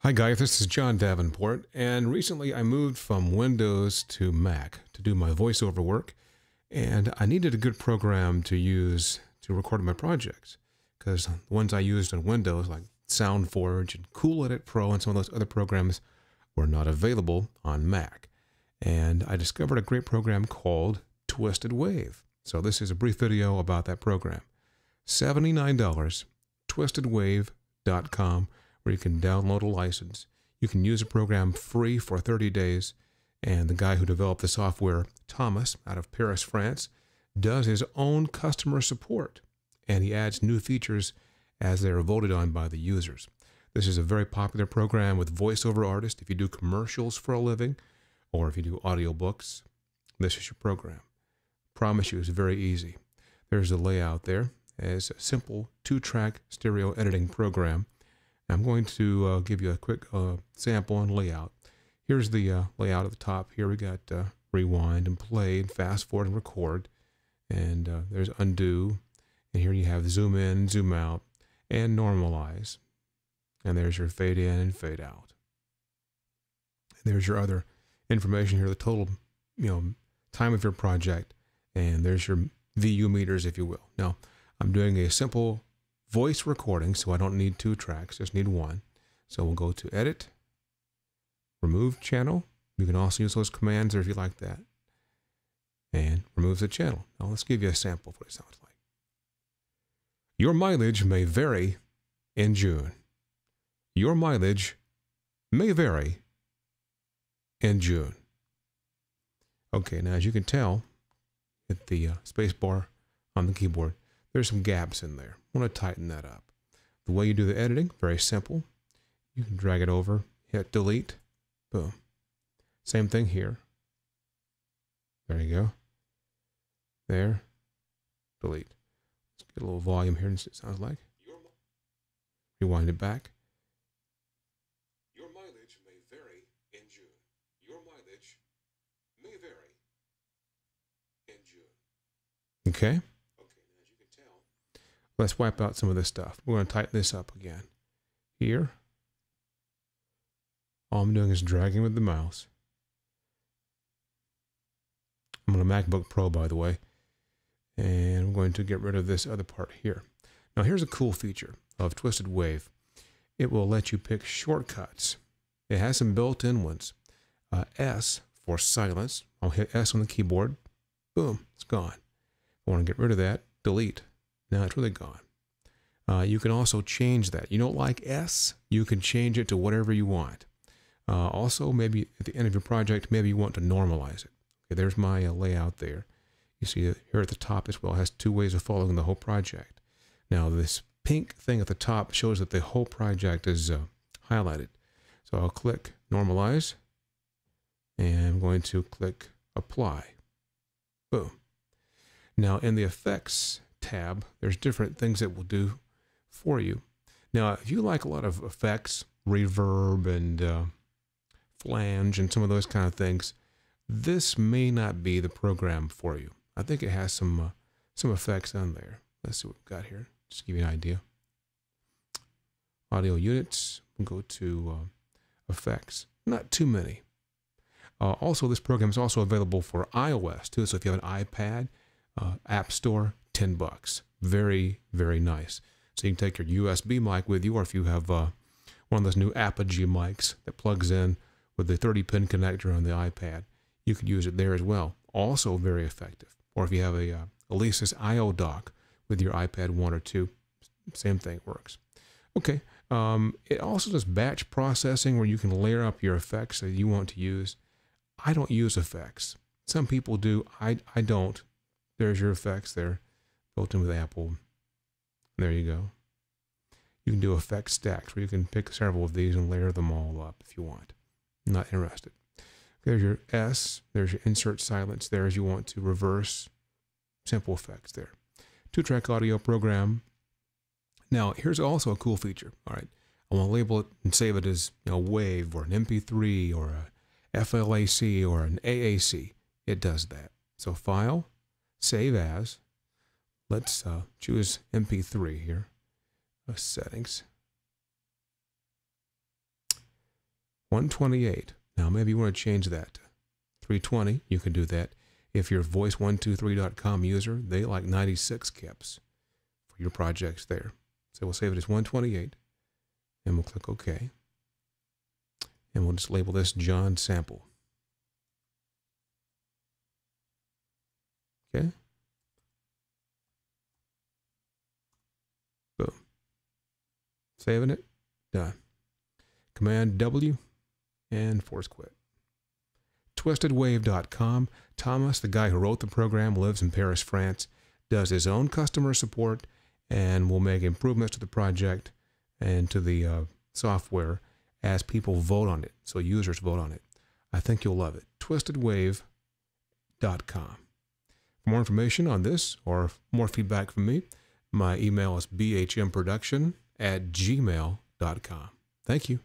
Hi guys, this is John Davenport, and recently I moved from Windows to Mac to do my voiceover work, and I needed a good program to use to record my projects, because the ones I used on Windows, like SoundForge and Cool Edit Pro and some of those other programs, were not available on Mac. And I discovered a great program called Twisted Wave. So this is a brief video about that program. $79, twistedwave.com, where you can download a license. You can use a program free for 30 days. And the guy who developed the software, Thomas, out of Paris, France, does his own customer support. And he adds new features as they are voted on by the users. This is a very popular program with voiceover artists. If you do commercials for a living, or if you do audiobooks, this is your program. Promise you, it's very easy. There's the layout there. It's a simple 2-track stereo editing program. I'm going to give you a quick sample on layout. Here's the layout at the top. Here we got rewind and play, and fast forward and record. And there's undo. And here you have zoom in, zoom out, and normalize. And there's your fade in and fade out. And there's your other information here, the total time of your project. And there's your VU meters, if you will. Now, I'm doing a simple voice recording, so I don't need 2 tracks, just need 1. So we'll go to Edit, Remove Channel. You can also use those commands there if you like that. And remove the channel. Now let's give you a sample of what it sounds like. Your mileage may vary in June. Your mileage may vary in June. Okay, now as you can tell, hit the space bar on the keyboard. There's some gaps in there. I want to tighten that up. The way you do the editing, very simple. You can drag it over, hit delete, boom. Same thing here. There you go. There, delete. Let's get a little volume here, it sounds like. Rewind it back. Your mileage may vary in June. Your mileage may vary in June. Okay. Let's wipe out some of this stuff. We're going to tighten this up again. Here, all I'm doing is dragging with the mouse. I'm on a MacBook Pro, by the way. And I'm going to get rid of this other part here. Now here's a cool feature of Twisted Wave. It will let you pick shortcuts. It has some built-in ones. S for silence. I'll hit S on the keyboard. Boom, it's gone. I want to get rid of that. Delete. Now it's really gone. You can also change that. You don't like S? You can change it to whatever you want. Also, maybe at the end of your project, maybe you want to normalize it. Okay, there's my layout there. You see it here at the top as well. It has 2 ways of following the whole project. Now this pink thing at the top shows that the whole project is highlighted. So I'll click Normalize. And I'm going to click Apply. Boom. Now in the Effects tab, there's different things it will do for you. Now, if you like a lot of effects, reverb and flange and some of those kind of things, this may not be the program for you. I think it has some effects on there. Let's see what we've got here. Just to give you an idea. Audio units. We'll go to effects. Not too many. Also, this program is also available for iOS too. So if you have an iPad, App Store, $10. Very, very nice. So you can take your USB mic with you, or if you have one of those new Apogee mics that plugs in with the 30-pin connector on the iPad, you could use it there as well. Also very effective. Or if you have a Alesis IO dock with your iPad 1 or 2, same thing works. Okay. It also does batch processing where you can layer up your effects that you want to use. I don't use effects. Some people do. I don't. There's your effects there. Built in with Apple. There you go. You can do effect stacks where you can pick several of these and layer them all up if you want. I'm not interested. There's your S. There's your insert silence there as you want to reverse. Simple effects there. 2-track audio program. Now, here's also a cool feature. All right. I want to label it and save it as WAV or an MP3 or a FLAC or an AAC. It does that. So File, Save As. Let's choose MP3 here. Settings. 128. Now, maybe you want to change that to 320. You can do that. If you're a voice123.com user, they like 96 kips for your projects there. So we'll save it as 128, and we'll click OK. And we'll just label this John Sample. Okay. Boom. Saving it. Done. Command W and force quit. TwistedWave.com. Thomas, the guy who wrote the program, lives in Paris, France, does his own customer support, and will make improvements to the project and to the software as people vote on it. So users vote on it. I think you'll love it. TwistedWave.com. For more information on this or more feedback from me, my email is bhmproduction@gmail.com. Thank you.